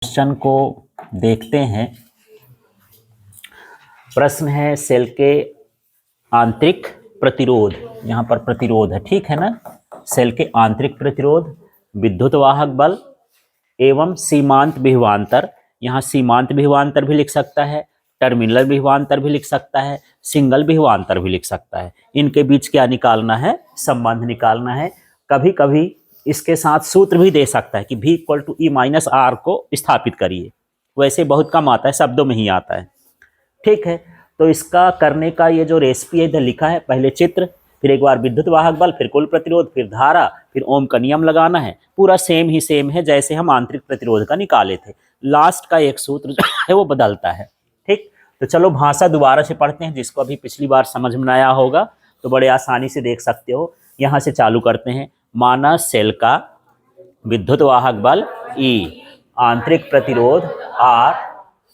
Question को देखते हैं। प्रश्न है सेल के आंतरिक प्रतिरोध, यहाँ पर प्रतिरोध है, ठीक है ना। सेल के आंतरिक प्रतिरोध, विद्युत वाहक बल एवं सीमांत विभवांतर, यहाँ सीमांत विभवांतर भी लिख सकता है, टर्मिनल विभवांतर भी लिख सकता है, सिंगल विभवांतर भी लिख सकता है। इनके बीच क्या निकालना है? संबंध निकालना है। कभी कभी इसके साथ सूत्र भी दे सकता है कि V equal to E minus R को स्थापित करिए। वैसे बहुत कम आता है, शब्दों में ही आता है, ठीक है। तो इसका करने का ये जो रेसिपी है इधर लिखा है, पहले चित्र, फिर एक बार विद्युत वाहक बल, फिर कुल प्रतिरोध, फिर धारा, फिर ओम का नियम लगाना है। पूरा सेम है जैसे हम आंतरिक प्रतिरोध का निकाले थे। लास्ट का एक सूत्र जो है वो बदलता है, ठीक। तो चलो भाषा दोबारा से पढ़ते हैं, जिसको अभी पिछली बार समझ में आया होगा तो बड़े आसानी से देख सकते हो। यहाँ से चालू करते हैं। माना सेल का विद्युत वाहक बल E, आंतरिक प्रतिरोध R,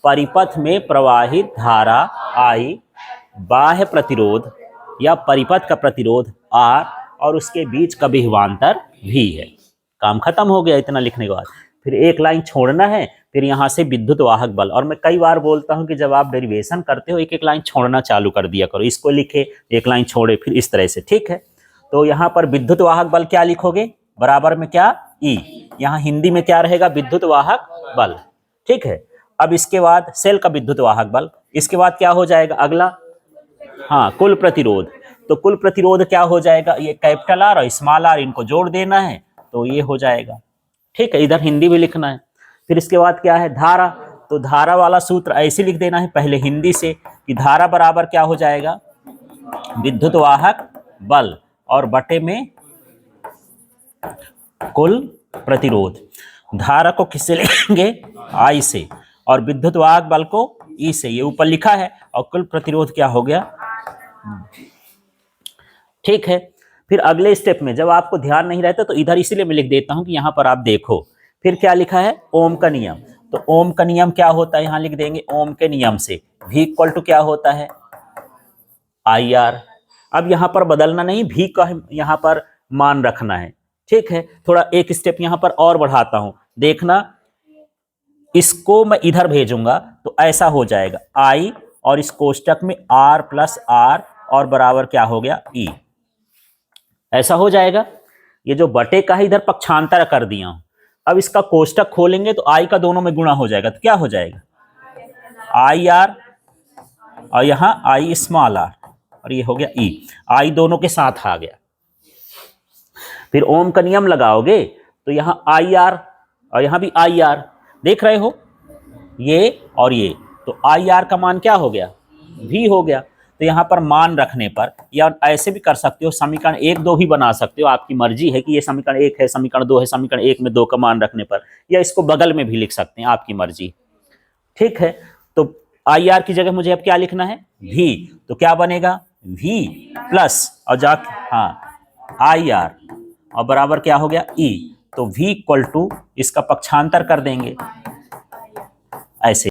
परिपथ में प्रवाहित धारा I, बाह्य प्रतिरोध या परिपथ का प्रतिरोध R और उसके बीच का विभवांतर V है। काम खत्म हो गया इतना लिखने के बाद। फिर एक लाइन छोड़ना है, फिर यहाँ से विद्युत वाहक बल। और मैं कई बार बोलता हूँ कि जब आप डेरिवेशन करते हो एक एक लाइन छोड़ना चालू कर दिया करो। इसको लिखे, एक लाइन छोड़े, फिर इस तरह से, ठीक है। तो यहाँ पर विद्युत वाहक बल क्या लिखोगे? बराबर में क्या? E। यहाँ हिंदी में क्या रहेगा? विद्युत वाहक बल, ठीक है। अब इसके बाद सेल का विद्युत वाहक बल, इसके बाद क्या हो जाएगा अगला? हाँ, कुल प्रतिरोध। तो कुल प्रतिरोध क्या हो जाएगा? ये कैपिटल आर और स्मॉल आर, इनको जोड़ देना है तो ये हो जाएगा, ठीक है। इधर हिंदी भी लिखना है। फिर इसके बाद क्या है? धारा। तो धारा वाला सूत्र ऐसे लिख देना है पहले हिंदी से कि धारा बराबर क्या हो जाएगा? विद्युत वाहक बल और बटे में कुल प्रतिरोध। धारा को किससे लेंगे? I से, और विद्युत वाहक बल को E से। ये ऊपर लिखा है। और कुल प्रतिरोध क्या हो गया? ठीक है। फिर अगले स्टेप में जब आपको ध्यान नहीं रहता तो इधर इसीलिए मैं लिख देता हूं कि यहां पर आप देखो। फिर क्या लिखा है? ओम का नियम। तो ओम का नियम क्या होता है? यहां लिख देंगे ओम के नियम से V इक्वल टू क्या होता है? IR। अब यहां पर बदलना नहीं, V का यहां पर मान रखना है, ठीक है। थोड़ा एक स्टेप यहां पर और बढ़ाता हूं, देखना। इसको मैं इधर भेजूंगा तो ऐसा हो जाएगा I और इस कोष्टक में R प्लस R और बराबर क्या हो गया? E। ऐसा हो जाएगा। ये जो बटे का है इधर पक्षांतर कर दिया हूं। अब इसका कोष्टक खोलेंगे तो I का दोनों में गुणा हो जाएगा तो क्या हो जाएगा? IR और यहां I स्मॉल r और ये हो गया E। I दोनों के साथ आ गया। फिर ओम का नियम लगाओगे तो यहां IR और यहां भी IR, देख रहे हो ये और ये। तो IR का मान क्या हो गया? V हो गया। तो यहां पर मान रखने पर, या ऐसे भी कर सकते हो, समीकरण 1 2 भी बना सकते हो, आपकी मर्जी है कि ये समीकरण 1 है, समीकरण 2 है, समीकरण 1 में 2 का मान रखने पर, या इसको बगल में भी लिख सकते हैं, आपकी मर्जी, ठीक है। तो IR की जगह मुझे अब क्या लिखना है? V। तो क्या बनेगा? V प्लस और जा, हाँ, IR और बराबर क्या हो गया? E। तो V इक्वल टू इसका पक्षांतर कर देंगे ऐसे।